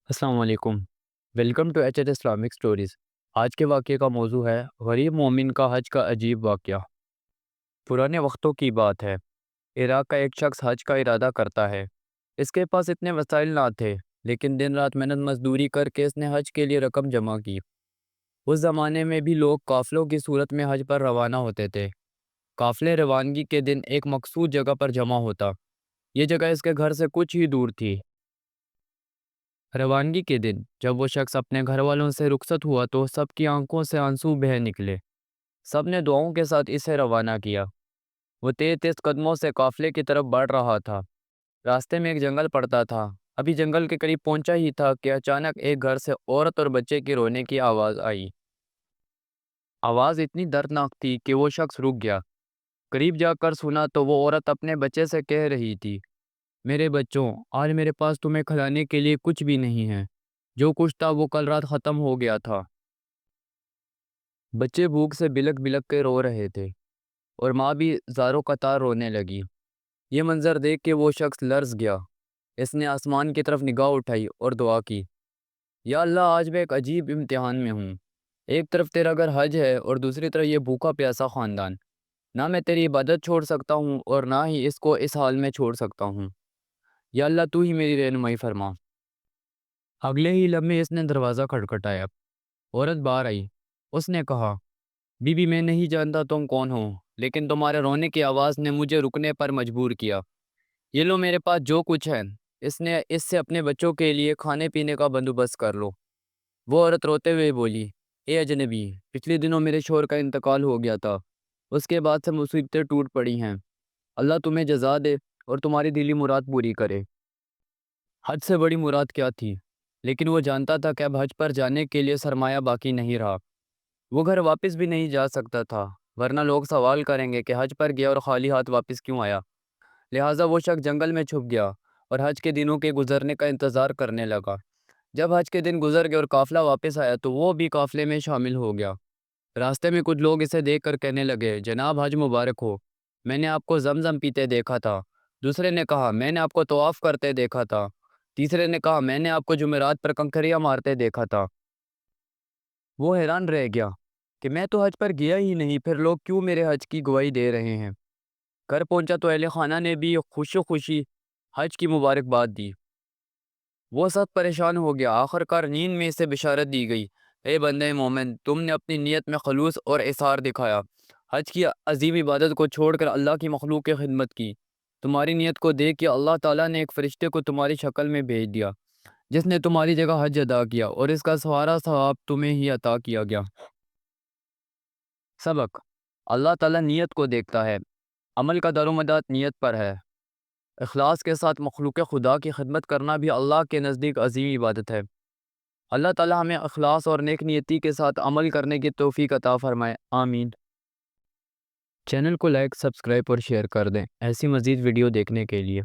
السلام علیکم۔ Welcome to H H Islamic stories. آج کے واقعے کا موضوع ہے غریب مومن کا حج کا عجیب واقعہ۔ پرانے وقتوں کی بات ہے۔ عراق کا ایک شخص حج کا ارادہ کرتا ہے۔ اس کے پاس اتنے وسائل نہ تھے، لیکن دن رات محنت مزدوری کر کے اس نے حج کے لیے رقم جمع کی۔ اس زمانے میں بھی لوگ قافلوں کی صورت میں حج پر روانہ ہوتے تھے۔ قافلے روانگی کے دن ایک مخصوص جگہ پر جمع ہوتا۔ یہ جگہ اس کے گھر سے کچھ ہی دور تھی۔ روانگی کے دن جب وہ شخص اپنے گھر والوں سے رخصت ہوا تو سب کی آنکھوں سے آنسو بہہ نکلے۔ سب نے دعاؤں کے ساتھ اسے روانہ کیا۔ وہ تیز تیز قدموں سے قافلے کی طرف بڑھ رہا تھا۔ راستے میں ایک جنگل پڑتا تھا۔ ابھی جنگل کے قریب پہنچا ہی تھا کہ اچانک ایک گھر سے عورت اور بچے کی رونے کی آواز آئی۔ آواز اتنی دردناک تھی کہ وہ شخص رک گیا۔ قریب جا کر سنا تو وہ عورت اپنے بچے سے کہہ رہی تھی، میرے بچوں، آج میرے پاس تمہیں کھلانے کے لیے کچھ بھی نہیں ہے۔ جو کچھ تھا وہ کل رات ختم ہو گیا تھا۔ بچے بھوک سے بلک بلک کے رو رہے تھے اور ماں بھی زاروں قطار رونے لگی۔ یہ منظر دیکھ کے وہ شخص لرز گیا۔ اس نے آسمان کی طرف نگاہ اٹھائی اور دعا کی، یا اللہ، آج میں ایک عجیب امتحان میں ہوں۔ ایک طرف تیرا گھر حج ہے اور دوسری طرف یہ بھوکا پیاسا خاندان۔ نہ میں تیری عبادت چھوڑ سکتا ہوں اور نہ ہی اس کو اس حال میں چھوڑ سکتا ہوں۔ یا اللہ، تو ہی میری رہنمائی فرما۔ اگلے ہی لمحے اس نے دروازہ کھٹکھٹایا۔ عورت باہر آئی۔ اس نے کہا، بی بی، میں نہیں جانتا تم کون ہو، لیکن تمہارے رونے کی آواز نے مجھے رکنے پر مجبور کیا۔ یہ لو میرے پاس جو کچھ ہے، اس سے اپنے بچوں کے لیے کھانے پینے کا بندوبست کر لو۔ وہ عورت روتے ہوئے بولی، اے اجنبی، پچھلے دنوں میرے شوہر کا انتقال ہو گیا تھا۔ اس کے بعد سے مصیبتیں ٹوٹ پڑی ہیں۔ اللہ تمہیں جزا دے اور تمہاری دلی مراد پوری کرے۔ حج سے بڑی مراد کیا تھی؟ لیکن وہ جانتا تھا کہ اب حج پر جانے کے لیے سرمایہ باقی نہیں رہا۔ وہ گھر واپس بھی نہیں جا سکتا تھا، ورنہ لوگ سوال کریں گے کہ حج پر گیا اور خالی ہاتھ واپس کیوں آیا۔ لہٰذا وہ شخص جنگل میں چھپ گیا اور حج کے دنوں کے گزرنے کا انتظار کرنے لگا۔ جب حج کے دن گزر گئے اور قافلہ واپس آیا تو وہ بھی قافلے میں شامل ہو گیا۔ راستے میں کچھ لوگ اسے دیکھ کر کہنے لگے، جناب، حج مبارک ہو، میں نے آپ کو زمزم پیتے دیکھا تھا۔ دوسرے نے کہا، میں نے آپ کو طواف کرتے دیکھا تھا۔ تیسرے نے کہا، میں نے آپ کو جمعرات پر کنکریاں مارتے دیکھا تھا۔ وہ حیران رہ گیا کہ میں تو حج پر گیا ہی نہیں، پھر لوگ کیوں میرے حج کی گواہی دے رہے ہیں۔ گھر پہنچا تو اہل خانہ نے بھی خوشی خوشی حج کی مبارکباد دی۔ وہ سب پریشان ہو گیا۔ آخر کار نیند میں اسے بشارت دی گئی، اے بندے مومن، تم نے اپنی نیت میں خلوص اور اصرار دکھایا۔ حج کی عظیم عبادت کو چھوڑ کر اللہ کی مخلوق کی خدمت کی۔ تمہاری نیت کو دیکھ کے اللہ تعالیٰ نے ایک فرشتے کو تمہاری شکل میں بھیج دیا، جس نے تمہاری جگہ حج ادا کیا، اور اس کا سارا ثواب تمہیں ہی عطا کیا گیا۔ سبق: اللہ تعالیٰ نیت کو دیکھتا ہے۔ عمل کا دارومدار نیت پر ہے۔ اخلاص کے ساتھ مخلوق خدا کی خدمت کرنا بھی اللہ کے نزدیک عظیم عبادت ہے۔ اللہ تعالیٰ ہمیں اخلاص اور نیک نیتی کے ساتھ عمل کرنے کی توفیق عطا فرمائے، آمین۔ چینل کو لائک، سبسکرائب اور شیئر کر دیں ایسی مزید ویڈیو دیکھنے کے لیے۔